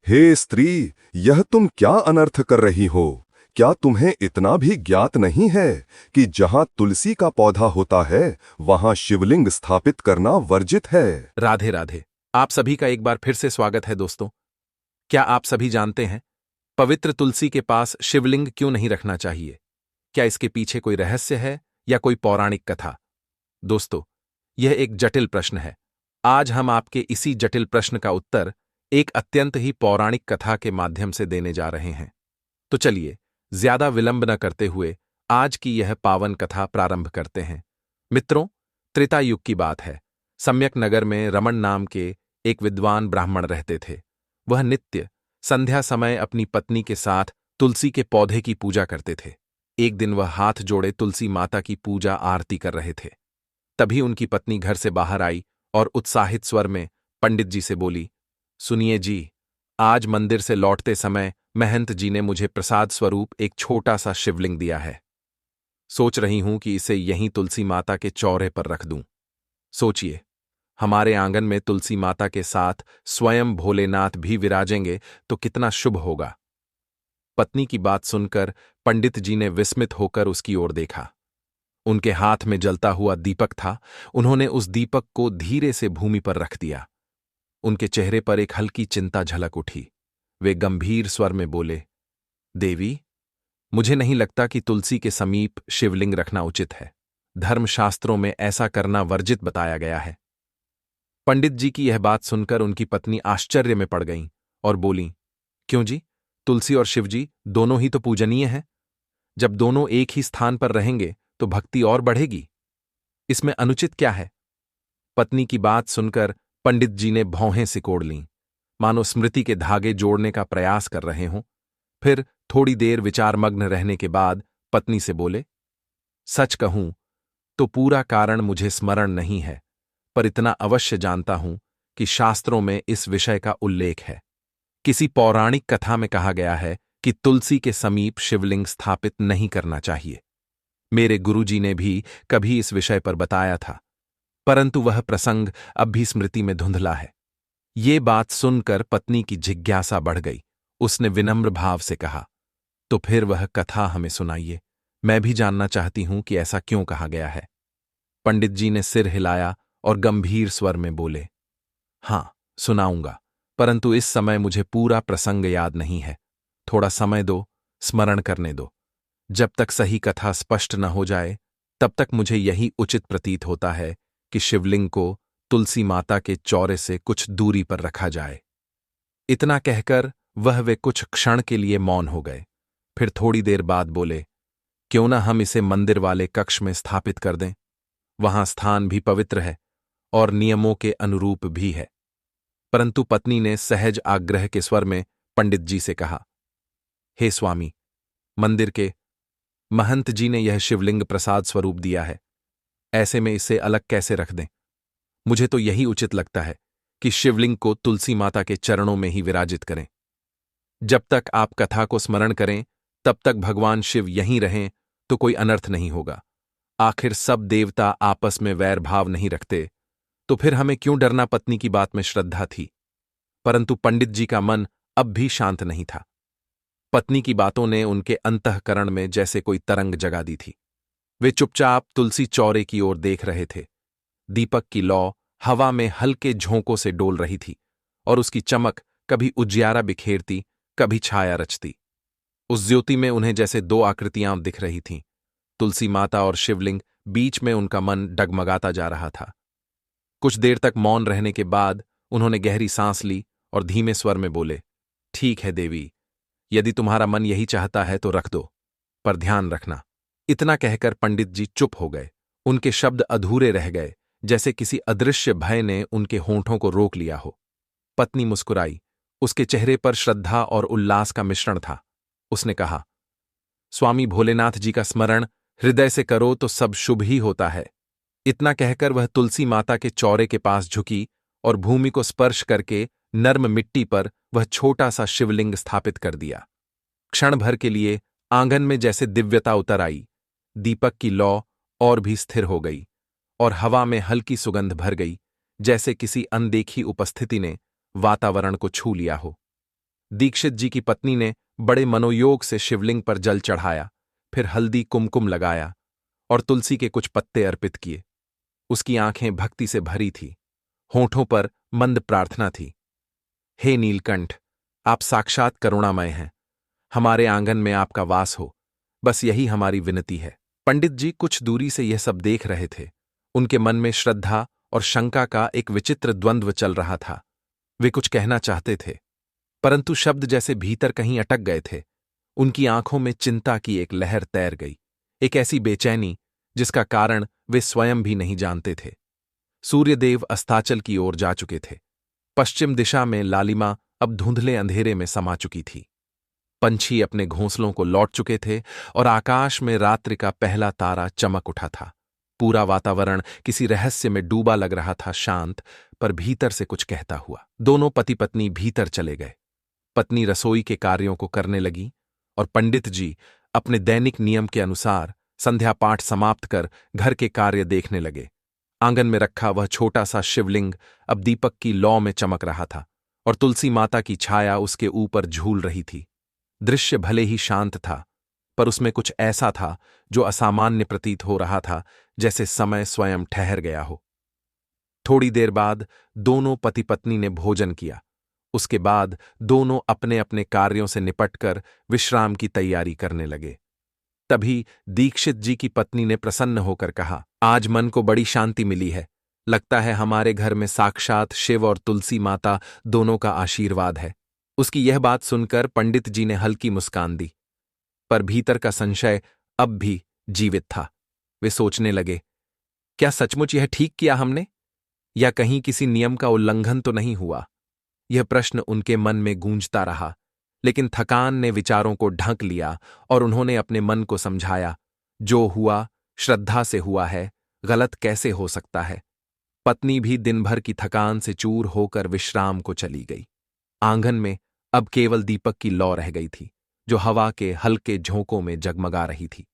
हे स्त्री, यह तुम क्या अनर्थ कर रही हो? क्या तुम्हें इतना भी ज्ञात नहीं है कि जहां तुलसी का पौधा होता है वहां शिवलिंग स्थापित करना वर्जित है? राधे राधे। आप सभी का एक बार फिर से स्वागत है दोस्तों। क्या आप सभी जानते हैं पवित्र तुलसी के पास शिवलिंग क्यों नहीं रखना चाहिए? क्या इसके पीछे कोई रहस्य है या कोई पौराणिक कथा? दोस्तों, यह एक जटिल प्रश्न है। आज हम आपके इसी जटिल प्रश्न का उत्तर एक अत्यंत ही पौराणिक कथा के माध्यम से देने जा रहे हैं। तो चलिए, ज्यादा विलंब न करते हुए आज की यह पावन कथा प्रारंभ करते हैं। मित्रों, त्रेता युग की बात है। सम्यक नगर में रमन नाम के एक विद्वान ब्राह्मण रहते थे। वह नित्य संध्या समय अपनी पत्नी के साथ तुलसी के पौधे की पूजा करते थे। एक दिन वह हाथ जोड़े तुलसी माता की पूजा आरती कर रहे थे। तभी उनकी पत्नी घर से बाहर आई और उत्साहित स्वर में पंडित जी से बोली, सुनिए जी, आज मंदिर से लौटते समय महंत जी ने मुझे प्रसाद स्वरूप एक छोटा सा शिवलिंग दिया है। सोच रही हूं कि इसे यहीं तुलसी माता के चौरे पर रख दूं। सोचिए, हमारे आंगन में तुलसी माता के साथ स्वयं भोलेनाथ भी विराजेंगे तो कितना शुभ होगा। पत्नी की बात सुनकर पंडित जी ने विस्मित होकर उसकी ओर देखा। उनके हाथ में जलता हुआ दीपक था। उन्होंने उस दीपक को धीरे से भूमि पर रख दिया। उनके चेहरे पर एक हल्की चिंता झलक उठी। वे गंभीर स्वर में बोले, देवी, मुझे नहीं लगता कि तुलसी के समीप शिवलिंग रखना उचित है। धर्मशास्त्रों में ऐसा करना वर्जित बताया गया है। पंडित जी की यह बात सुनकर उनकी पत्नी आश्चर्य में पड़ गईं और बोलीं, क्यों जी? तुलसी और शिवजी दोनों ही तो पूजनीय हैं। जब दोनों एक ही स्थान पर रहेंगे तो भक्ति और बढ़ेगी। इसमें अनुचित क्या है? पत्नी की बात सुनकर पंडित जी ने भौहें सिकोड़ लीं, मानो स्मृति के धागे जोड़ने का प्रयास कर रहे हों। फिर थोड़ी देर विचारमग्न रहने के बाद पत्नी से बोले, सच कहूं तो पूरा कारण मुझे स्मरण नहीं है, पर इतना अवश्य जानता हूं कि शास्त्रों में इस विषय का उल्लेख है। किसी पौराणिक कथा में कहा गया है कि तुलसी के समीप शिवलिंग स्थापित नहीं करना चाहिए। मेरे गुरुजी ने भी कभी इस विषय पर बताया था, परंतु वह प्रसंग अब भी स्मृति में धुंधला है। ये बात सुनकर पत्नी की जिज्ञासा बढ़ गई। उसने विनम्र भाव से कहा, तो फिर वह कथा हमें सुनाइए। मैं भी जानना चाहती हूं कि ऐसा क्यों कहा गया है। पंडित जी ने सिर हिलाया और गंभीर स्वर में बोले, हां, सुनाऊंगा, परंतु इस समय मुझे पूरा प्रसंग याद नहीं है। थोड़ा समय दो, स्मरण करने दो। जब तक सही कथा स्पष्ट न हो जाए तब तक मुझे यही उचित प्रतीत होता है कि शिवलिंग को तुलसी माता के चौरे से कुछ दूरी पर रखा जाए। इतना कहकर वह वे कुछ क्षण के लिए मौन हो गए। फिर थोड़ी देर बाद बोले, क्यों ना हम इसे मंदिर वाले कक्ष में स्थापित कर दें। वहां स्थान भी पवित्र है और नियमों के अनुरूप भी है। परंतु पत्नी ने सहज आग्रह के स्वर में पंडित जी से कहा, हे स्वामी, मंदिर के महंत जी ने यह शिवलिंग प्रसाद स्वरूप दिया है, ऐसे में इसे अलग कैसे रख दें? मुझे तो यही उचित लगता है कि शिवलिंग को तुलसी माता के चरणों में ही विराजित करें। जब तक आप कथा को स्मरण करें तब तक भगवान शिव यहीं रहें तो कोई अनर्थ नहीं होगा। आखिर सब देवता आपस में वैर भाव नहीं रखते, तो फिर हमें क्यों डरना? पत्नी की बात में श्रद्धा थी, परंतु पंडित जी का मन अब भी शांत नहीं था। पत्नी की बातों ने उनके अंतःकरण में जैसे कोई तरंग जगा दी थी। वे चुपचाप तुलसी चौरे की ओर देख रहे थे। दीपक की लौ हवा में हल्के झोंकों से डोल रही थी और उसकी चमक कभी उजियारा बिखेरती, कभी छाया रचती। उस ज्योति में उन्हें जैसे दो आकृतियां दिख रही थीं, तुलसी माता और शिवलिंग। बीच में उनका मन डगमगाता जा रहा था। कुछ देर तक मौन रहने के बाद उन्होंने गहरी सांस ली और धीमे स्वर में बोले, ठीक है देवी, यदि तुम्हारा मन यही चाहता है तो रख दो, पर ध्यान रखना। इतना कहकर पंडित जी चुप हो गए। उनके शब्द अधूरे रह गए, जैसे किसी अदृश्य भय ने उनके होंठों को रोक लिया हो। पत्नी मुस्कुराई। उसके चेहरे पर श्रद्धा और उल्लास का मिश्रण था। उसने कहा, स्वामी भोलेनाथ जी का स्मरण हृदय से करो तो सब शुभ ही होता है। इतना कहकर वह तुलसी माता के चौरे के पास झुकी और भूमि को स्पर्श करके नर्म मिट्टी पर वह छोटा सा शिवलिंग स्थापित कर दिया। क्षण भर के लिए आंगन में जैसे दिव्यता उतर आई। दीपक की लौ और भी स्थिर हो गई और हवा में हल्की सुगंध भर गई, जैसे किसी अनदेखी उपस्थिति ने वातावरण को छू लिया हो। दीक्षित जी की पत्नी ने बड़े मनोयोग से शिवलिंग पर जल चढ़ाया, फिर हल्दी कुमकुम लगाया और तुलसी के कुछ पत्ते अर्पित किए। उसकी आंखें भक्ति से भरी थी, होठों पर मंद प्रार्थना थी। हे नीलकंठ, आप साक्षात करुणामय हैं, हमारे आंगन में आपका वास हो, बस यही हमारी विनती है। पंडित जी कुछ दूरी से यह सब देख रहे थे। उनके मन में श्रद्धा और शंका का एक विचित्र द्वंद्व चल रहा था। वे कुछ कहना चाहते थे, परंतु शब्द जैसे भीतर कहीं अटक गए थे। उनकी आंखों में चिंता की एक लहर तैर गई, एक ऐसी बेचैनी जिसका कारण वे स्वयं भी नहीं जानते थे। सूर्यदेव अस्ताचल की ओर जा चुके थे। पश्चिम दिशा में लालिमा अब धुंधले अंधेरे में समा चुकी थी। पंछी अपने घोंसलों को लौट चुके थे और आकाश में रात्रि का पहला तारा चमक उठा था। पूरा वातावरण किसी रहस्य में डूबा लग रहा था, शांत पर भीतर से कुछ कहता हुआ। दोनों पति पत्नी भीतर चले गए। पत्नी रसोई के कार्यों को करने लगी और पंडित जी अपने दैनिक नियम के अनुसार संध्या पाठ समाप्त कर घर के कार्य देखने लगे। आंगन में रखा वह छोटा सा शिवलिंग अब दीपक की लौ में चमक रहा था और तुलसी माता की छाया उसके ऊपर झूल रही थी। दृश्य भले ही शांत था, पर उसमें कुछ ऐसा था जो असामान्य प्रतीत हो रहा था, जैसे समय स्वयं ठहर गया हो। थोड़ी देर बाद दोनों पति पत्नी ने भोजन किया। उसके बाद दोनों अपने अपने कार्यों से निपटकर विश्राम की तैयारी करने लगे। तभी दीक्षित जी की पत्नी ने प्रसन्न होकर कहा, आज मन को बड़ी शांति मिली है। लगता है हमारे घर में साक्षात शिव और तुलसी माता दोनों का आशीर्वाद है। उसकी यह बात सुनकर पंडित जी ने हल्की मुस्कान दी, पर भीतर का संशय अब भी जीवित था। वे सोचने लगे, क्या सचमुच यह ठीक किया हमने, या कहीं किसी नियम का उल्लंघन तो नहीं हुआ? यह प्रश्न उनके मन में गूंजता रहा, लेकिन थकान ने विचारों को ढंक लिया और उन्होंने अपने मन को समझाया, जो हुआ श्रद्धा से हुआ है, गलत कैसे हो सकता है। पत्नी भी दिन भर की थकान से चूर होकर विश्राम को चली गई। आंगन में अब केवल दीपक की लौ रह गई थी, जो हवा के हल्के झोंकों में जगमगा रही थी।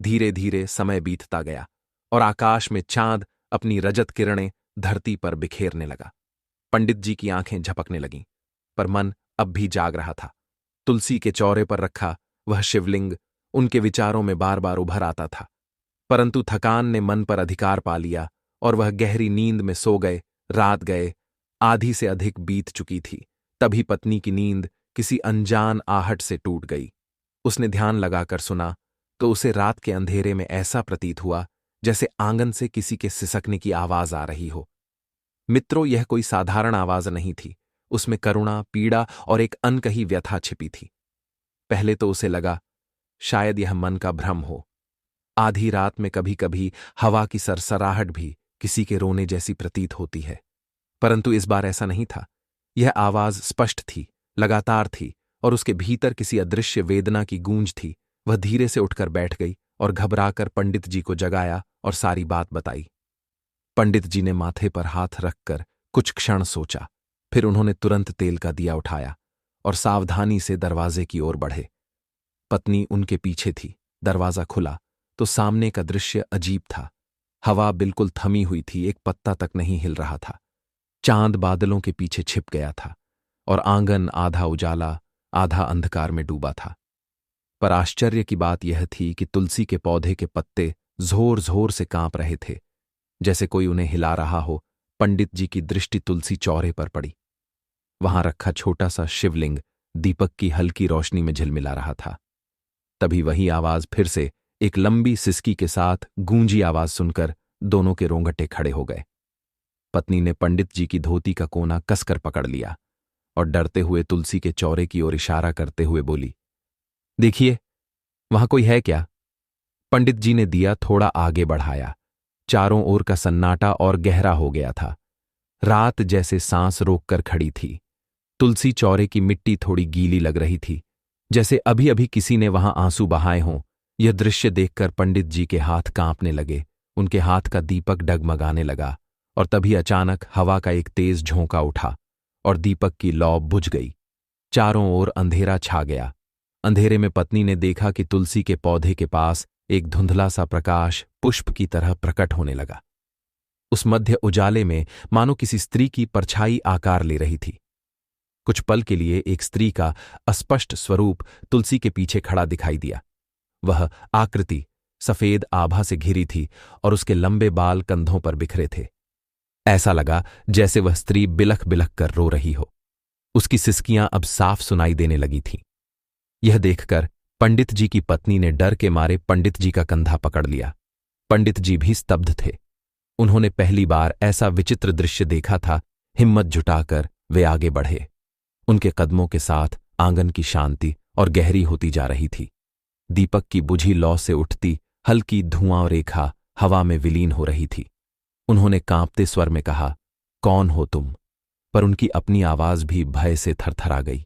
धीरे धीरे समय बीतता गया और आकाश में चांद अपनी रजत किरणें धरती पर बिखेरने लगा। पंडित जी की आंखें झपकने लगीं, पर मन अब भी जाग रहा था। तुलसी के चौरे पर रखा वह शिवलिंग उनके विचारों में बार बार उभर आता था, परंतु थकान ने मन पर अधिकार पा लिया और वह गहरी नींद में सो गए। रात गए, आधी से अधिक बीत चुकी थी। तभी पत्नी की नींद किसी अनजान आहट से टूट गई। उसने ध्यान लगाकर सुना तो उसे रात के अंधेरे में ऐसा प्रतीत हुआ जैसे आंगन से किसी के सिसकने की आवाज आ रही हो। मित्रों, यह कोई साधारण आवाज नहीं थी। उसमें करुणा, पीड़ा और एक अनकही व्यथा छिपी थी। पहले तो उसे लगा शायद यह मन का भ्रम हो। आधी रात में कभी कभी हवा की सरसराहट भी किसी के रोने जैसी प्रतीत होती है, परंतु इस बार ऐसा नहीं था। यह आवाज स्पष्ट थी, लगातार थी और उसके भीतर किसी अदृश्य वेदना की गूंज थी। वह धीरे से उठकर बैठ गई और घबराकर पंडित जी को जगाया और सारी बात बताई। पंडित जी ने माथे पर हाथ रखकर कुछ क्षण सोचा, फिर उन्होंने तुरंत तेल का दिया उठाया और सावधानी से दरवाजे की ओर बढ़े। पत्नी उनके पीछे थी। दरवाजा खुला तो सामने का दृश्य अजीब था। हवा बिल्कुल थमी हुई थी, एक पत्ता तक नहीं हिल रहा था। चांद बादलों के पीछे छिप गया था और आंगन आधा उजाला आधा अंधकार में डूबा था। पर आश्चर्य की बात यह थी कि तुलसी के पौधे के पत्ते जोर जोर से कांप रहे थे, जैसे कोई उन्हें हिला रहा हो। पंडित जी की दृष्टि तुलसी चौरे पर पड़ी। वहां रखा छोटा सा शिवलिंग दीपक की हल्की रोशनी में झिलमिला रहा था। तभी वही आवाज फिर से एक लंबी सिसकी के साथ गूंजी आवाज सुनकर दोनों के रोंगटे खड़े हो गए। पत्नी ने पंडित जी की धोती का कोना कसकर पकड़ लिया और डरते हुए तुलसी के चौरे की ओर इशारा करते हुए बोली, देखिए, वहां कोई है क्या? पंडित जी ने दिया थोड़ा आगे बढ़ाया। चारों ओर का सन्नाटा और गहरा हो गया था। रात जैसे सांस रोककर खड़ी थी। तुलसी चौरे की मिट्टी थोड़ी गीली लग रही थी, जैसे अभी अभी किसी ने वहां आंसू बहाए हों। यह दृश्य देखकर पंडित जी के हाथ कांपने लगे। उनके हाथ का दीपक डगमगाने लगा और तभी अचानक हवा का एक तेज झोंका उठा और दीपक की लौ बुझ गई। चारों ओर अंधेरा छा गया। अंधेरे में पत्नी ने देखा कि तुलसी के पौधे के पास एक धुंधला सा प्रकाश पुष्प की तरह प्रकट होने लगा। उस मध्य उजाले में मानो किसी स्त्री की परछाई आकार ले रही थी। कुछ पल के लिए एक स्त्री का अस्पष्ट स्वरूप तुलसी के पीछे खड़ा दिखाई दिया। वह आकृति सफेद आभा से घिरी थी और उसके लंबे बाल कंधों पर बिखरे थे। ऐसा लगा जैसे वह स्त्री बिलख बिलख कर रो रही हो। उसकी सिसकियां अब साफ सुनाई देने लगी थीं। यह देखकर पंडित जी की पत्नी ने डर के मारे पंडित जी का कंधा पकड़ लिया। पंडित जी भी स्तब्ध थे। उन्होंने पहली बार ऐसा विचित्र दृश्य देखा था। हिम्मत जुटाकर वे आगे बढ़े। उनके कदमों के साथ आंगन की शांति और गहरी होती जा रही थी। दीपक की बुझी लौ से उठती हल्की धुआं रेखा हवा में विलीन हो रही थी। उन्होंने कांपते स्वर में कहा, कौन हो तुम? पर उनकी अपनी आवाज भी भय से थरथरा गई।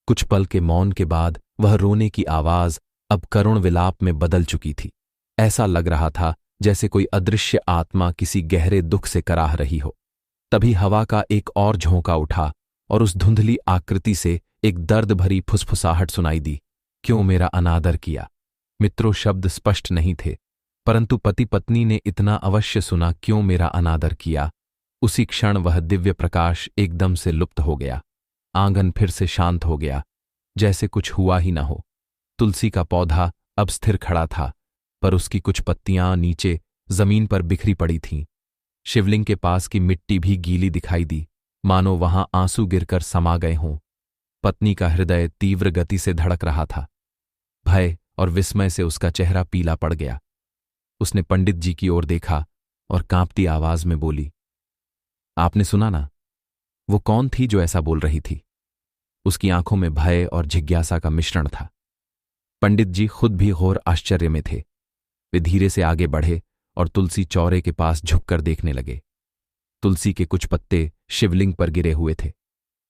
कुछ पल के मौन के बाद वह रोने की आवाज अब करुण विलाप में बदल चुकी थी। ऐसा लग रहा था जैसे कोई अदृश्य आत्मा किसी गहरे दुख से कराह रही हो। तभी हवा का एक और झोंका उठा और उस धुंधली आकृति से एक दर्द भरी फुसफुसाहट सुनाई दी। क्यों मेरा अनादर किया? मित्रों, शब्द स्पष्ट नहीं थे, परंतु पति पत्नी ने इतना अवश्य सुना, क्यों मेरा अनादर किया। उसी क्षण वह दिव्य प्रकाश एकदम से लुप्त हो गया। आंगन फिर से शांत हो गया, जैसे कुछ हुआ ही न हो। तुलसी का पौधा अब स्थिर खड़ा था, पर उसकी कुछ पत्तियां नीचे जमीन पर बिखरी पड़ी थीं। शिवलिंग के पास की मिट्टी भी गीली दिखाई दी, मानो वहां आंसू गिरकर समा गए हों। पत्नी का हृदय तीव्र गति से धड़क रहा था। भय और विस्मय से उसका चेहरा पीला पड़ गया। उसने पंडित जी की ओर देखा और कांपती आवाज में बोली, आपने सुना ना? वो कौन थी जो ऐसा बोल रही थी? उसकी आंखों में भय और जिज्ञासा का मिश्रण था। पंडित जी खुद भी घोर आश्चर्य में थे। वे धीरे से आगे बढ़े और तुलसी चौरे के पास झुककर देखने लगे। तुलसी के कुछ पत्ते शिवलिंग पर गिरे हुए थे।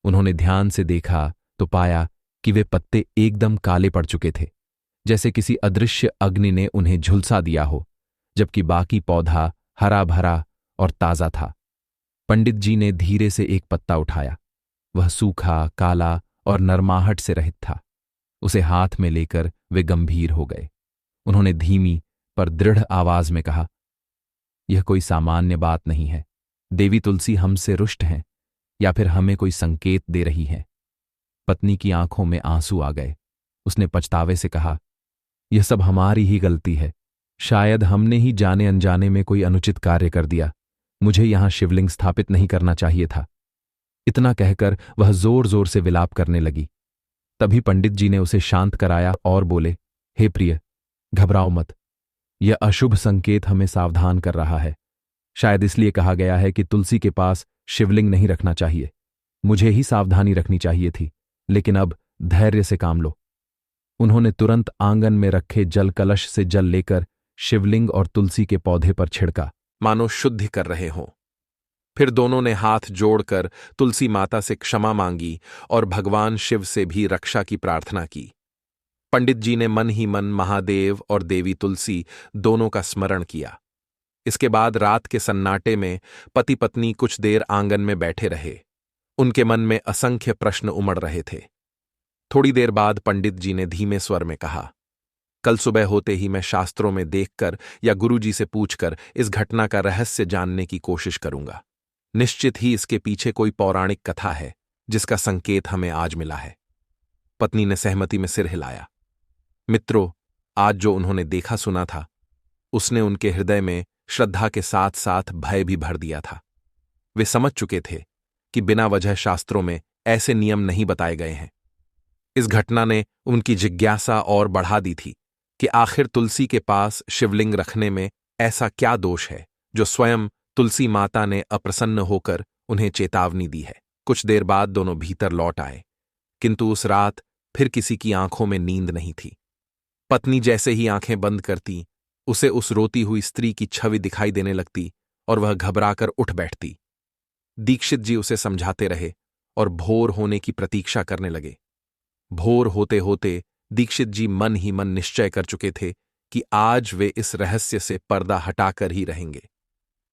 उन्होंने ध्यान से देखा तो पाया कि वे पत्ते एकदम काले पड़ चुके थे, जैसे किसी अदृश्य अग्नि ने उन्हें झुलसा दिया हो, जबकि बाकी पौधा हरा भरा और ताजा था। पंडित जी ने धीरे से एक पत्ता उठाया। वह सूखा, काला और नरमाहट से रहित था। उसे हाथ में लेकर वे गंभीर हो गए। उन्होंने धीमी पर दृढ़ आवाज में कहा, यह कोई सामान्य बात नहीं है। देवी तुलसी हमसे रुष्ट हैं या फिर हमें कोई संकेत दे रही है। पत्नी की आंखों में आंसू आ गए। उसने पछतावे से कहा, यह सब हमारी ही गलती है। शायद हमने ही जाने अनजाने में कोई अनुचित कार्य कर दिया। मुझे यहां शिवलिंग स्थापित नहीं करना चाहिए था। इतना कहकर वह जोर जोर से विलाप करने लगी। तभी पंडित जी ने उसे शांत कराया और बोले, हे प्रिय, घबराओ मत। यह अशुभ संकेत हमें सावधान कर रहा है। शायद इसलिए कहा गया है कि तुलसी के पास शिवलिंग नहीं रखना चाहिए। मुझे ही सावधानी रखनी चाहिए थी, लेकिन अब धैर्य से काम लो। उन्होंने तुरंत आंगन में रखे जल कलश से जल लेकर शिवलिंग और तुलसी के पौधे पर छिड़का, मानो शुद्धि कर रहे हों। फिर दोनों ने हाथ जोड़कर तुलसी माता से क्षमा मांगी और भगवान शिव से भी रक्षा की प्रार्थना की। पंडित जी ने मन ही मन महादेव और देवी तुलसी दोनों का स्मरण किया। इसके बाद रात के सन्नाटे में पति पत्नी कुछ देर आंगन में बैठे रहे। उनके मन में असंख्य प्रश्न उमड़ रहे थे। थोड़ी देर बाद पंडित जी ने धीमे स्वर में कहा, कल सुबह होते ही मैं शास्त्रों में देखकर या गुरुजी से पूछकर इस घटना का रहस्य जानने की कोशिश करूंगा। निश्चित ही इसके पीछे कोई पौराणिक कथा है जिसका संकेत हमें आज मिला है। पत्नी ने सहमति में सिर हिलाया। मित्रों, आज जो उन्होंने देखा सुना था, उसने उनके हृदय में श्रद्धा के साथ साथ भय भी भर दिया था। वे समझ चुके थे कि बिना वजह शास्त्रों में ऐसे नियम नहीं बताए गए हैं। इस घटना ने उनकी जिज्ञासा और बढ़ा दी थी कि आखिर तुलसी के पास शिवलिंग रखने में ऐसा क्या दोष है जो स्वयं तुलसी माता ने अप्रसन्न होकर उन्हें चेतावनी दी है। कुछ देर बाद दोनों भीतर लौट आए, किंतु उस रात फिर किसी की आंखों में नींद नहीं थी। पत्नी जैसे ही आंखें बंद करती, उसे उस रोती हुई स्त्री की छवि दिखाई देने लगती और वह घबराकर उठ बैठती। दीक्षित जी उसे समझाते रहे और भोर होने की प्रतीक्षा करने लगे। भोर होते होते दीक्षित जी मन ही मन निश्चय कर चुके थे कि आज वे इस रहस्य से पर्दा हटाकर ही रहेंगे।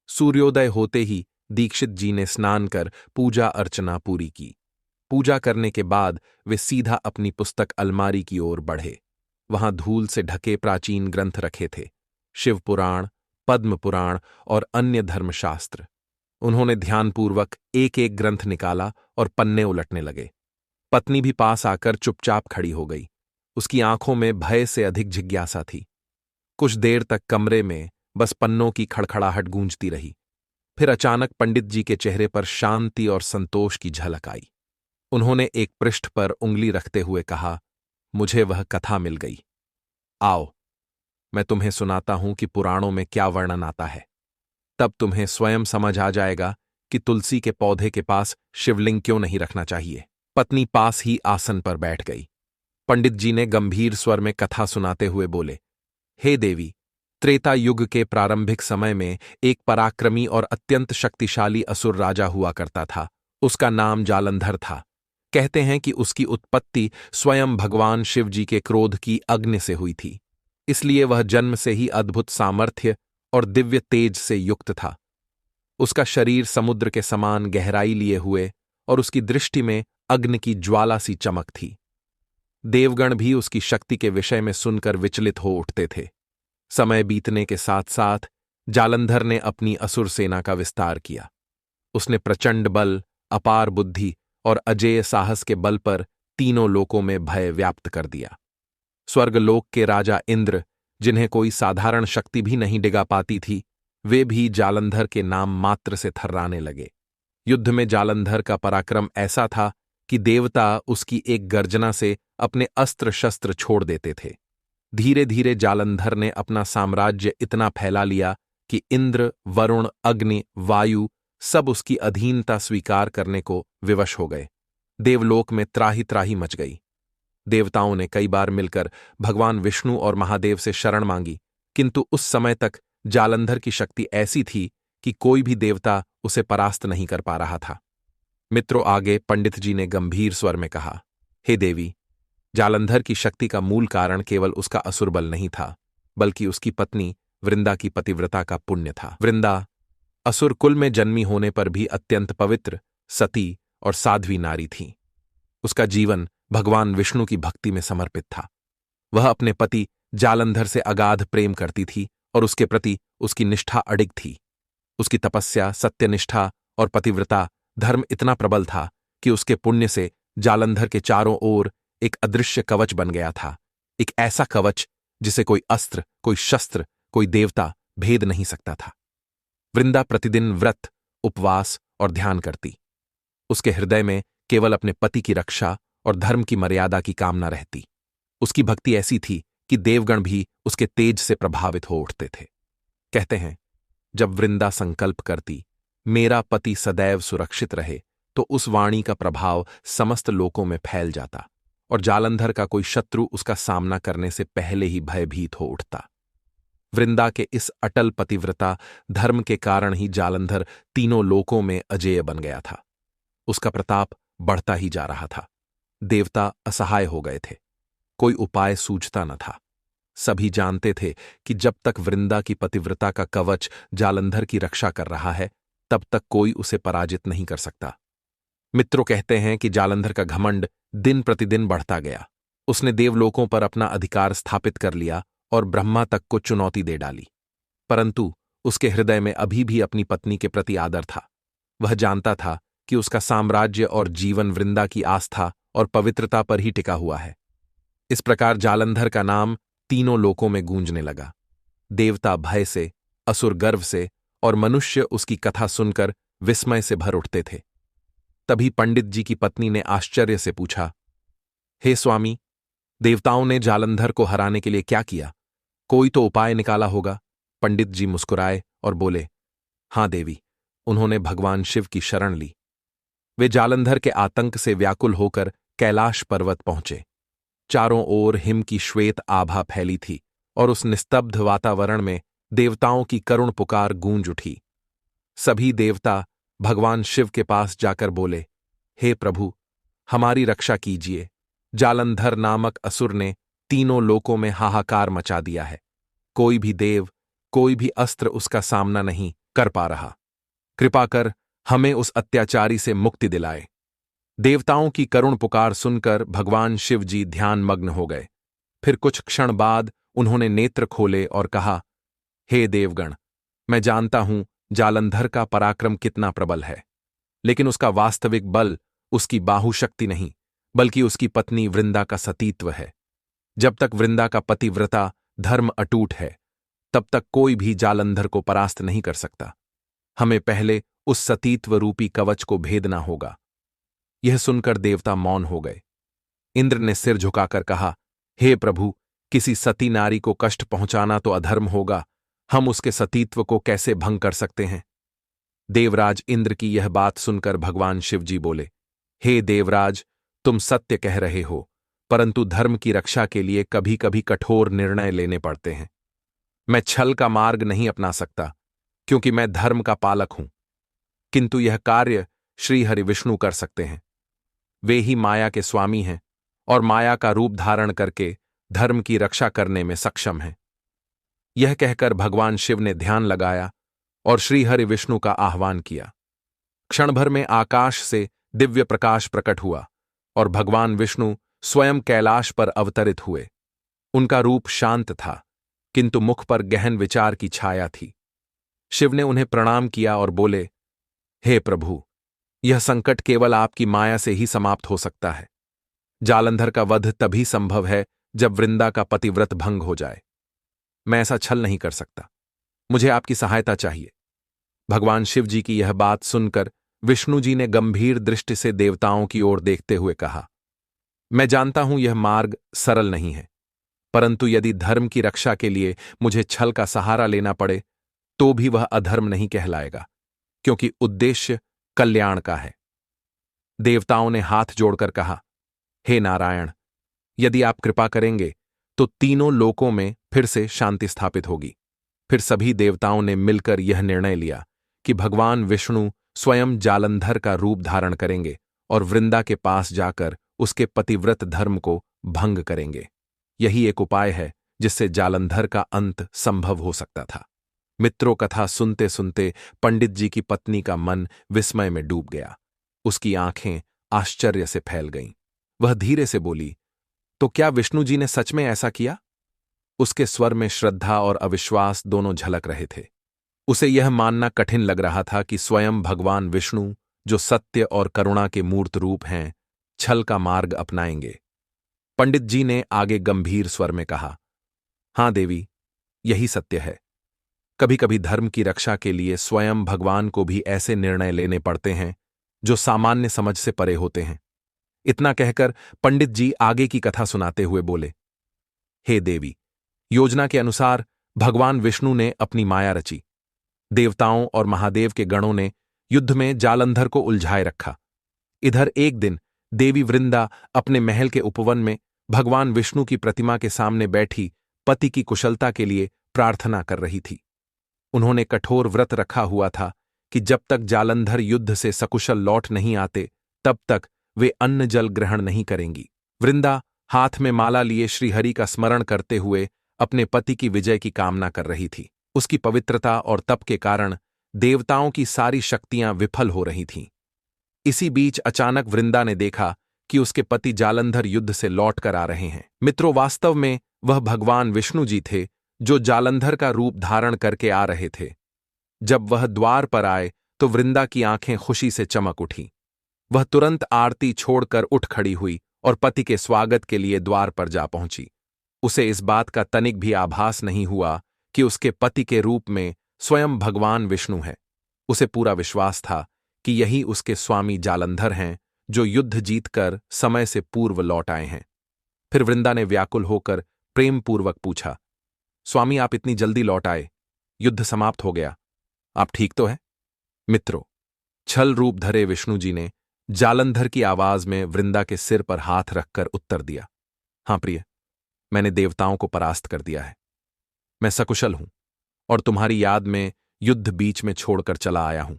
सूर्योदय होते ही दीक्षित जी ने स्नान कर पूजा अर्चना पूरी की। पूजा करने के बाद वे सीधा अपनी पुस्तक अलमारी की ओर बढ़े। वहां धूल से ढके प्राचीन ग्रंथ रखे थे, शिव पुराण, पद्म पुराण और अन्य धर्मशास्त्र। उन्होंने ध्यानपूर्वक एक एक ग्रंथ निकाला और पन्ने उलटने लगे। पत्नी भी पास आकर चुपचाप खड़ी हो गई। उसकी आंखों में भय से अधिक जिज्ञासा थी। कुछ देर तक कमरे में बस पन्नों की खड़खड़ाहट गूंजती रही। फिर अचानक पंडित जी के चेहरे पर शांति और संतोष की झलक आई। उन्होंने एक पृष्ठ पर उंगली रखते हुए कहा, मुझे वह कथा मिल गई। आओ, मैं तुम्हें सुनाता हूं कि पुराणों में क्या वर्णन आता है। तब तुम्हें स्वयं समझ आ जाएगा कि तुलसी के पौधे के पास शिवलिंग क्यों नहीं रखना चाहिए। पत्नी पास ही आसन पर बैठ गई। पंडित जी ने गंभीर स्वर में कथा सुनाते हुए बोले, हे देवी, त्रेता युग के प्रारंभिक समय में एक पराक्रमी और अत्यंत शक्तिशाली असुर राजा हुआ करता था। उसका नाम जालंधर था। कहते हैं कि उसकी उत्पत्ति स्वयं भगवान शिव जी के क्रोध की अग्नि से हुई थी। इसलिए वह जन्म से ही अद्भुत सामर्थ्य और दिव्य तेज से युक्त था। उसका शरीर समुद्र के समान गहराई लिए हुए और उसकी दृष्टि में अग्नि की ज्वाला सी चमक थी। देवगण भी उसकी शक्ति के विषय में सुनकर विचलित हो उठते थे। समय बीतने के साथ साथ जालंधर ने अपनी असुर सेना का विस्तार किया। उसने प्रचंड बल, अपार बुद्धि और अजेय साहस के बल पर तीनों लोकों में भय व्याप्त कर दिया। स्वर्गलोक के राजा इंद्र, जिन्हें कोई साधारण शक्ति भी नहीं डिगा पाती थी, वे भी जालंधर के नाम मात्र से थर्राने लगे। युद्ध में जालंधर का पराक्रम ऐसा था कि देवता उसकी एक गर्जना से अपने अस्त्र शस्त्र छोड़ देते थे। धीरे धीरे जालंधर ने अपना साम्राज्य इतना फैला लिया कि इंद्र, वरुण, अग्नि, वायु सब उसकी अधीनता स्वीकार करने को विवश हो गए। देवलोक में त्राही त्राही मच गई। देवताओं ने कई बार मिलकर भगवान विष्णु और महादेव से शरण मांगी, किंतु उस समय तक जालंधर की शक्ति ऐसी थी कि कोई भी देवता उसे परास्त नहीं कर पा रहा था। मित्रों, आगे पंडित जी ने गंभीर स्वर में कहा, हे देवी, जालंधर की शक्ति का मूल कारण केवल उसका असुर बल नहीं था, बल्कि उसकी पत्नी वृंदा की पतिव्रता का पुण्य था। वृंदा असुर कुल में जन्मी होने पर भी अत्यंत पवित्र, सती और साध्वी नारी थी। उसका जीवन भगवान विष्णु की भक्ति में समर्पित था। वह अपने पति जालंधर से अगाध प्रेम करती थी और उसके प्रति उसकी निष्ठा अडिग थी। उसकी तपस्या, सत्यनिष्ठा और पतिव्रता धर्म इतना प्रबल था कि उसके पुण्य से जालंधर के चारों ओर एक अदृश्य कवच बन गया था। एक ऐसा कवच जिसे कोई अस्त्र, कोई शस्त्र, कोई देवता भेद नहीं सकता था। वृंदा प्रतिदिन व्रत, उपवास और ध्यान करती। उसके हृदय में केवल अपने पति की रक्षा और धर्म की मर्यादा की कामना रहती। उसकी भक्ति ऐसी थी कि देवगण भी उसके तेज से प्रभावित हो उठते थे। कहते हैं, जब वृंदा संकल्प करती, मेरा पति सदैव सुरक्षित रहे, तो उस वाणी का प्रभाव समस्त लोकों में फैल जाता और जालंधर का कोई शत्रु उसका सामना करने से पहले ही भयभीत हो उठता। वृंदा के इस अटल पतिव्रता धर्म के कारण ही जालंधर तीनों लोकों में अजेय बन गया था। उसका प्रताप बढ़ता ही जा रहा था। देवता असहाय हो गए थे। कोई उपाय सूझता न था। सभी जानते थे कि जब तक वृंदा की पतिव्रता का कवच जालंधर की रक्षा कर रहा है, तब तक कोई उसे पराजित नहीं कर सकता। मित्रों, कहते हैं कि जालंधर का घमंड दिन प्रतिदिन बढ़ता गया। उसने देवलोकों पर अपना अधिकार स्थापित कर लिया और ब्रह्मा तक को चुनौती दे डाली। परंतु उसके हृदय में अभी भी अपनी पत्नी के प्रति आदर था। वह जानता था कि उसका साम्राज्य और जीवन वृंदा की आस्था और पवित्रता पर ही टिका हुआ है। इस प्रकार जालंधर का नाम तीनों लोकों में गूंजने लगा। देवता भय से, असुर गर्व से और मनुष्य उसकी कथा सुनकर विस्मय से भर उठते थे। तभी पंडित जी की पत्नी ने आश्चर्य से पूछा, हे स्वामी, देवताओं ने जालंधर को हराने के लिए क्या किया? कोई तो उपाय निकाला होगा। पंडित जी मुस्कुराए और बोले, हां देवी, उन्होंने भगवान शिव की शरण ली। वे जालंधर के आतंक से व्याकुल होकर कैलाश पर्वत पहुंचे। चारों ओर हिम की श्वेत आभा फैली थी और उस निस्तब्ध वातावरण में देवताओं की करुण पुकार गूंज उठी। सभी देवता भगवान शिव के पास जाकर बोले, हे प्रभु, हमारी रक्षा कीजिए। जालंधर नामक असुर ने तीनों लोकों में हाहाकार मचा दिया है। कोई भी देव, कोई भी अस्त्र उसका सामना नहीं कर पा रहा। कृपा कर हमें उस अत्याचारी से मुक्ति दिलाए। देवताओं की करुण पुकार सुनकर भगवान शिव जी ध्यान मग्न हो गए। फिर कुछ क्षण बाद उन्होंने नेत्र खोले और कहा, हे देवगण, मैं जानता हूं जालंधर का पराक्रम कितना प्रबल है, लेकिन उसका वास्तविक बल उसकी बाहुशक्ति नहीं, बल्कि उसकी पत्नी वृंदा का सतीत्व है। जब तक वृंदा का पतिव्रता धर्म अटूट है, तब तक कोई भी जालंधर को परास्त नहीं कर सकता। हमें पहले उस सतीत्व रूपी कवच को भेदना होगा। यह सुनकर देवता मौन हो गए। इंद्र ने सिर झुकाकर कहा, हे प्रभु, किसी सती नारी को कष्ट पहुंचाना तो अधर्म होगा। हम उसके सतीत्व को कैसे भंग कर सकते हैं? देवराज इंद्र की यह बात सुनकर भगवान शिवजी बोले, हे देवराज, तुम सत्य कह रहे हो, परंतु धर्म की रक्षा के लिए कभी कभी कठोर निर्णय लेने पड़ते हैं। मैं छल का मार्ग नहीं अपना सकता, क्योंकि मैं धर्म का पालक हूं, किंतु यह कार्य श्री हरि विष्णु कर सकते हैं। वे ही माया के स्वामी हैं और माया का रूप धारण करके धर्म की रक्षा करने में सक्षम हैं। यह कहकर भगवान शिव ने ध्यान लगाया और श्री हरि विष्णु का आह्वान किया। क्षण भर में आकाश से दिव्य प्रकाश प्रकट हुआ और भगवान विष्णु स्वयं कैलाश पर अवतरित हुए। उनका रूप शांत था, किंतु मुख पर गहन विचार की छाया थी। शिव ने उन्हें प्रणाम किया और बोले, हे प्रभु, यह संकट केवल आपकी माया से ही समाप्त हो सकता है। जालंधर का वध तभी संभव है जब वृंदा का पतिव्रत भंग हो जाए। मैं ऐसा छल नहीं कर सकता, मुझे आपकी सहायता चाहिए। भगवान शिव जी की यह बात सुनकर विष्णु जी ने गंभीर दृष्टि से देवताओं की ओर देखते हुए कहा, मैं जानता हूं यह मार्ग सरल नहीं है, परंतु यदि धर्म की रक्षा के लिए मुझे छल का सहारा लेना पड़े तो भी वह अधर्म नहीं कहलाएगा, क्योंकि उद्देश्य कल्याण का है। देवताओं ने हाथ जोड़कर कहा, हे नारायण, यदि आप कृपा करेंगे तो तीनों लोकों में फिर से शांति स्थापित होगी। फिर सभी देवताओं ने मिलकर यह निर्णय लिया कि भगवान विष्णु स्वयं जालंधर का रूप धारण करेंगे और वृंदा के पास जाकर उसके पतिव्रत धर्म को भंग करेंगे। यही एक उपाय है जिससे जालंधर का अंत संभव हो सकता था। मित्रों, कथा सुनते सुनते पंडित जी की पत्नी का मन विस्मय में डूब गया। उसकी आंखें आश्चर्य से फैल गईं। वह धीरे से बोली, तो क्या विष्णु जी ने सच में ऐसा किया? उसके स्वर में श्रद्धा और अविश्वास दोनों झलक रहे थे। उसे यह मानना कठिन लग रहा था कि स्वयं भगवान विष्णु, जो सत्य और करुणा के मूर्त रूप हैं, छल का मार्ग अपनाएंगे। पंडित जी ने आगे गंभीर स्वर में कहा, हां देवी, यही सत्य है। कभी कभी धर्म की रक्षा के लिए स्वयं भगवान को भी ऐसे निर्णय लेने पड़ते हैं जो सामान्य समझ से परे होते हैं। इतना कहकर पंडित जी आगे की कथा सुनाते हुए बोले, हे देवी, योजना के अनुसार भगवान विष्णु ने अपनी माया रची। देवताओं और महादेव के गणों ने युद्ध में जालंधर को उलझाए रखा। इधर एक दिन देवी वृंदा अपने महल के उपवन में भगवान विष्णु की प्रतिमा के सामने बैठी पति की कुशलता के लिए प्रार्थना कर रही थी। उन्होंने कठोर व्रत रखा हुआ था कि जब तक जालंधर युद्ध से सकुशल लौट नहीं आते, तब तक वे अन्न जल ग्रहण नहीं करेंगी। वृंदा हाथ में माला लिए श्रीहरि का स्मरण करते हुए अपने पति की विजय की कामना कर रही थी। उसकी पवित्रता और तप के कारण देवताओं की सारी शक्तियां विफल हो रही थीं। इसी बीच अचानक वृंदा ने देखा कि उसके पति जालंधर युद्ध से लौट कर आ रहे हैं। मित्रों, वास्तव में वह भगवान विष्णु जी थे जो जालंधर का रूप धारण करके आ रहे थे। जब वह द्वार पर आए तो वृंदा की आंखें खुशी से चमक उठी। वह तुरंत आरती छोड़कर उठ खड़ी हुई और पति के स्वागत के लिए द्वार पर जा पहुंची। उसे इस बात का तनिक भी आभास नहीं हुआ कि उसके पति के रूप में स्वयं भगवान विष्णु है। उसे पूरा विश्वास था कि यही उसके स्वामी जालंधर हैं, जो युद्ध जीतकर समय से पूर्व लौट आए हैं। फिर वृंदा ने व्याकुल होकर प्रेमपूर्वक पूछा, स्वामी, आप इतनी जल्दी लौट आए? युद्ध समाप्त हो गया, आप ठीक तो हैं? मित्रों, छल रूप धरे विष्णु जी ने जालंधर की आवाज में वृंदा के सिर पर हाथ रखकर उत्तर दिया, हां प्रिय, मैंने देवताओं को परास्त कर दिया है। मैं सकुशल हूं और तुम्हारी याद में युद्ध बीच में छोड़कर चला आया हूं।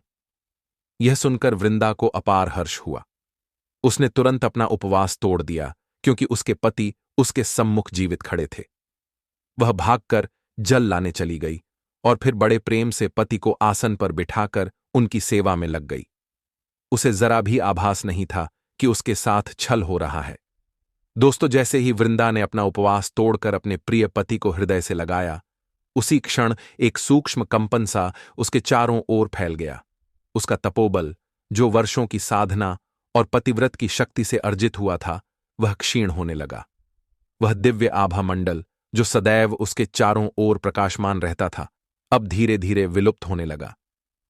यह सुनकर वृंदा को अपार हर्ष हुआ। उसने तुरंत अपना उपवास तोड़ दिया, क्योंकि उसके पति उसके सम्मुख जीवित खड़े थे। वह भागकर जल लाने चली गई और फिर बड़े प्रेम से पति को आसन पर बिठाकर उनकी सेवा में लग गई। उसे जरा भी आभास नहीं था कि उसके साथ छल हो रहा है। दोस्तों, जैसे ही वृंदा ने अपना उपवास तोड़कर अपने प्रिय पति को हृदय से लगाया, उसी क्षण एक सूक्ष्म कंपन सा उसके चारों ओर फैल गया। उसका तपोबल, जो वर्षों की साधना और पतिव्रत की शक्ति से अर्जित हुआ था, वह क्षीण होने लगा। वह दिव्य आभा मंडल जो सदैव उसके चारों ओर प्रकाशमान रहता था, अब धीरे धीरे विलुप्त होने लगा।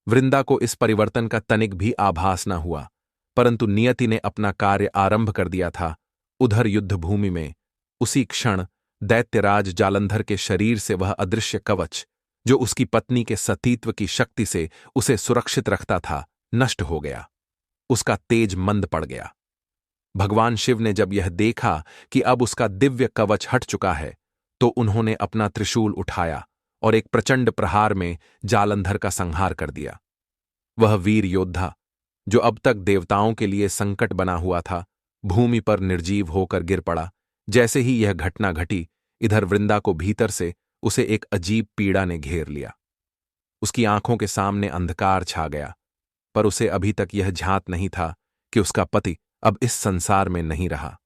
वृंदा को इस परिवर्तन का तनिक भी आभास न हुआ, परंतु नियति ने अपना कार्य आरंभ कर दिया था। उधर युद्धभूमि में उसी क्षण दैत्यराज जालंधर के शरीर से वह अदृश्य कवच जो उसकी पत्नी के सतीत्व की शक्ति से उसे सुरक्षित रखता था, नष्ट हो गया। उसका तेज मंद पड़ गया। भगवान शिव ने जब यह देखा कि अब उसका दिव्य कवच हट चुका है, तो उन्होंने अपना त्रिशूल उठाया और एक प्रचंड प्रहार में जालंधर का संहार कर दिया। वह वीर योद्धा, जो अब तक देवताओं के लिए संकट बना हुआ था, भूमि पर निर्जीव होकर गिर पड़ा। जैसे ही यह घटना घटी, इधर वृंदा को भीतर से उसे एक अजीब पीड़ा ने घेर लिया। उसकी आंखों के सामने अंधकार छा गया, पर उसे अभी तक यह झांत नहीं था कि उसका पति अब इस संसार में नहीं रहा।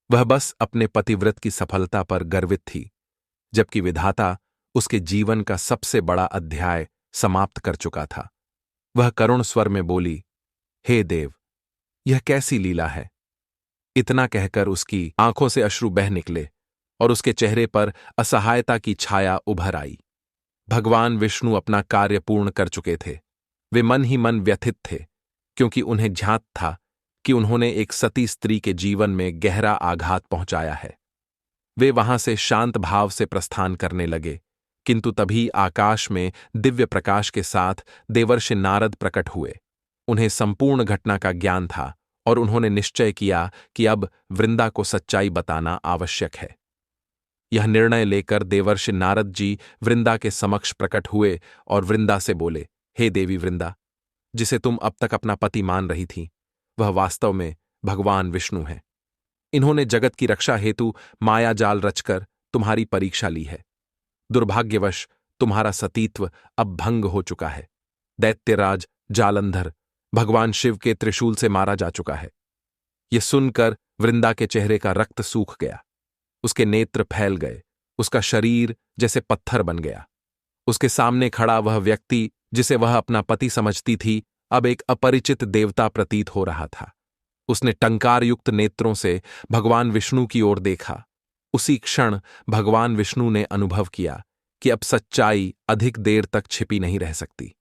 वह बस अपने पतिव्रत की सफलता पर गर्वित थी, जबकि विधाता उसके जीवन का सबसे बड़ा अध्याय समाप्त कर चुका था। वह करुण स्वर में बोली, हे देव, यह कैसी लीला है। इतना कहकर उसकी आंखों से अश्रु बह निकले और उसके चेहरे पर असहायता की छाया उभर आई। भगवान विष्णु अपना कार्य पूर्ण कर चुके थे। वे मन ही मन व्यथित थे, क्योंकि उन्हें ज्ञात था कि उन्होंने एक सती स्त्री के जीवन में गहरा आघात पहुंचाया है। वे वहां से शांत भाव से प्रस्थान करने लगे, किंतु तभी आकाश में दिव्य प्रकाश के साथ देवर्षि नारद प्रकट हुए। उन्हें संपूर्ण घटना का ज्ञान था और उन्होंने निश्चय किया कि अब वृंदा को सच्चाई बताना आवश्यक है। यह निर्णय लेकर देवर्षि नारद जी वृंदा के समक्ष प्रकट हुए और वृंदा से बोले, हे देवी वृंदा, जिसे तुम अब तक अपना पति मान रही थी, वह वास्तव में भगवान विष्णु है। इन्होंने जगत की रक्षा हेतु माया जाल रचकर तुम्हारी परीक्षा ली है। दुर्भाग्यवश तुम्हारा सतीत्व अब भंग हो चुका है। दैत्यराज जालंधर भगवान शिव के त्रिशूल से मारा जा चुका है। यह सुनकर वृंदा के चेहरे का रक्त सूख गया, उसके नेत्र फैल गए, उसका शरीर जैसे पत्थर बन गया। उसके सामने खड़ा वह व्यक्ति, जिसे वह अपना पति समझती थी, अब एक अपरिचित देवता प्रतीत हो रहा था। उसने टंकारयुक्त नेत्रों से भगवान विष्णु की ओर देखा। उसी क्षण भगवान विष्णु ने अनुभव किया कि अब सच्चाई अधिक देर तक छिपी नहीं रह सकती।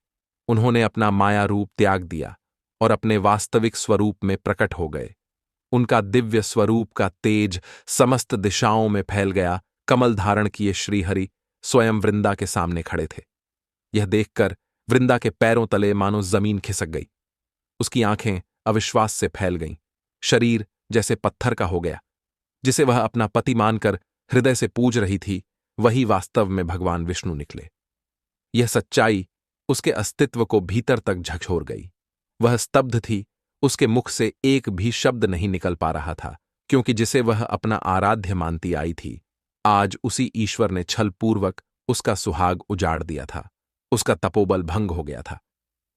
उन्होंने अपना माया रूप त्याग दिया और अपने वास्तविक स्वरूप में प्रकट हो गए। उनका दिव्य स्वरूप का तेज समस्त दिशाओं में फैल गया। कमल धारण किए श्रीहरि स्वयं वृंदा के सामने खड़े थे। यह देखकर वृंदा के पैरों तले मानो जमीन खिसक गई। उसकी आंखें अविश्वास से फैल गईं। शरीर जैसे पत्थर का हो गया। जिसे वह अपना पति मानकर हृदय से पूज रही थी, वही वास्तव में भगवान विष्णु निकले। यह सच्चाई उसके अस्तित्व को भीतर तक झकझोर गई। वह स्तब्ध थी, उसके मुख से एक भी शब्द नहीं निकल पा रहा था, क्योंकि जिसे वह अपना आराध्य मानती आई थी, आज उसी ईश्वर ने छलपूर्वक उसका सुहाग उजाड़ दिया था। उसका तपोबल भंग हो गया था।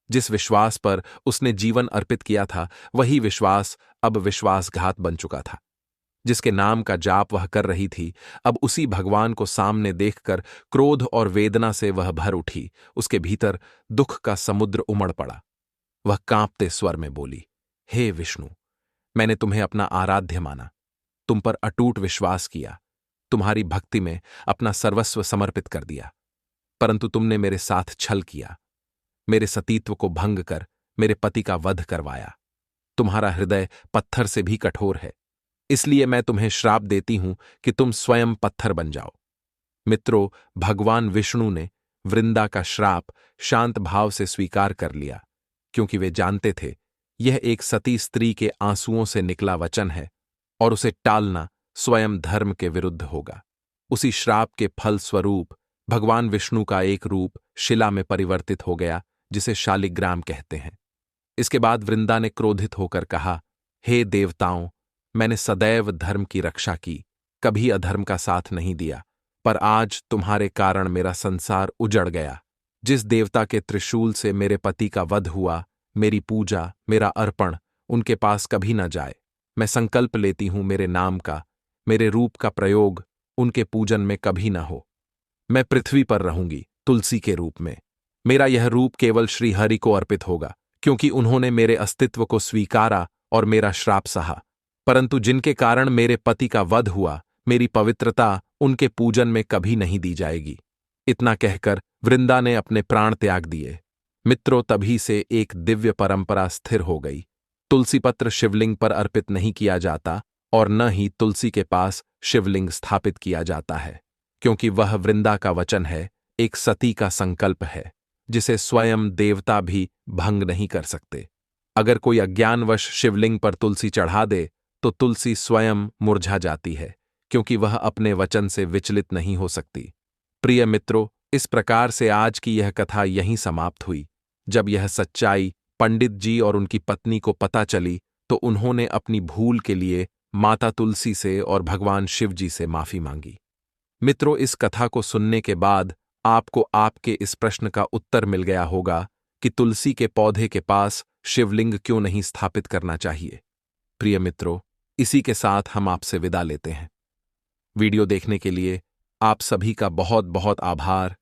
जिस विश्वास पर उसने जीवन अर्पित किया था, वही विश्वास अब विश्वासघात बन चुका था। जिसके नाम का जाप वह कर रही थी, अब उसी भगवान को सामने देखकर क्रोध और वेदना से वह भर उठी। उसके भीतर दुख का समुद्र उमड़ पड़ा। वह कांपते स्वर में बोली, हे विष्णु, मैंने तुम्हें अपना आराध्य माना, तुम पर अटूट विश्वास किया, तुम्हारी भक्ति में अपना सर्वस्व समर्पित कर दिया, परंतु तुमने मेरे साथ छल किया, मेरे सतीत्व को भंग कर मेरे पति का वध करवाया। तुम्हारा हृदय पत्थर से भी कठोर है, इसलिए मैं तुम्हें श्राप देती हूं कि तुम स्वयं पत्थर बन जाओ। मित्रों, भगवान विष्णु ने वृंदा का श्राप शांत भाव से स्वीकार कर लिया, क्योंकि वे जानते थे यह एक सती स्त्री के आंसुओं से निकला वचन है और उसे टालना स्वयं धर्म के विरुद्ध होगा। उसी श्राप के फल स्वरूप भगवान विष्णु का एक रूप शिला में परिवर्तित हो गया, जिसे शालिग्राम कहते हैं। इसके बाद वृंदा ने क्रोधित होकर कहा, हे देवताओं, मैंने सदैव धर्म की रक्षा की, कभी अधर्म का साथ नहीं दिया, पर आज तुम्हारे कारण मेरा संसार उजड़ गया। जिस देवता के त्रिशूल से मेरे पति का वध हुआ, मेरी पूजा, मेरा अर्पण उनके पास कभी न जाए। मैं संकल्प लेती हूं मेरे नाम का, मेरे रूप का प्रयोग उनके पूजन में कभी न हो। मैं पृथ्वी पर रहूंगी तुलसी के रूप में। मेरा यह रूप केवल श्री हरि को अर्पित होगा, क्योंकि उन्होंने मेरे अस्तित्व को स्वीकारा और मेरा श्राप सहा। परंतु जिनके कारण मेरे पति का वध हुआ, मेरी पवित्रता उनके पूजन में कभी नहीं दी जाएगी। इतना कहकर वृंदा ने अपने प्राण त्याग दिए। मित्रों, तभी से एक दिव्य परंपरा स्थिर हो गई। तुलसी पत्र शिवलिंग पर अर्पित नहीं किया जाता और न ही तुलसी के पास शिवलिंग स्थापित किया जाता है, क्योंकि वह वृंदा का वचन है, एक सती का संकल्प है, जिसे स्वयं देवता भी भंग नहीं कर सकते। अगर कोई अज्ञानवश शिवलिंग पर तुलसी चढ़ा दे तो तुलसी स्वयं मुरझा जाती है, क्योंकि वह अपने वचन से विचलित नहीं हो सकती। प्रिय मित्रों, इस प्रकार से आज की यह कथा यहीं समाप्त हुई। जब यह सच्चाई पंडित जी और उनकी पत्नी को पता चली तो उन्होंने अपनी भूल के लिए माता तुलसी से और भगवान शिव जी से माफी मांगी। मित्रों, इस कथा को सुनने के बाद आपको आपके इस प्रश्न का उत्तर मिल गया होगा कि तुलसी के पौधे के पास शिवलिंग क्यों नहीं स्थापित करना चाहिए। प्रिय मित्रों, इसी के साथ हम आपसे विदा लेते हैं। वीडियो देखने के लिए आप सभी का बहुत बहुत आभार।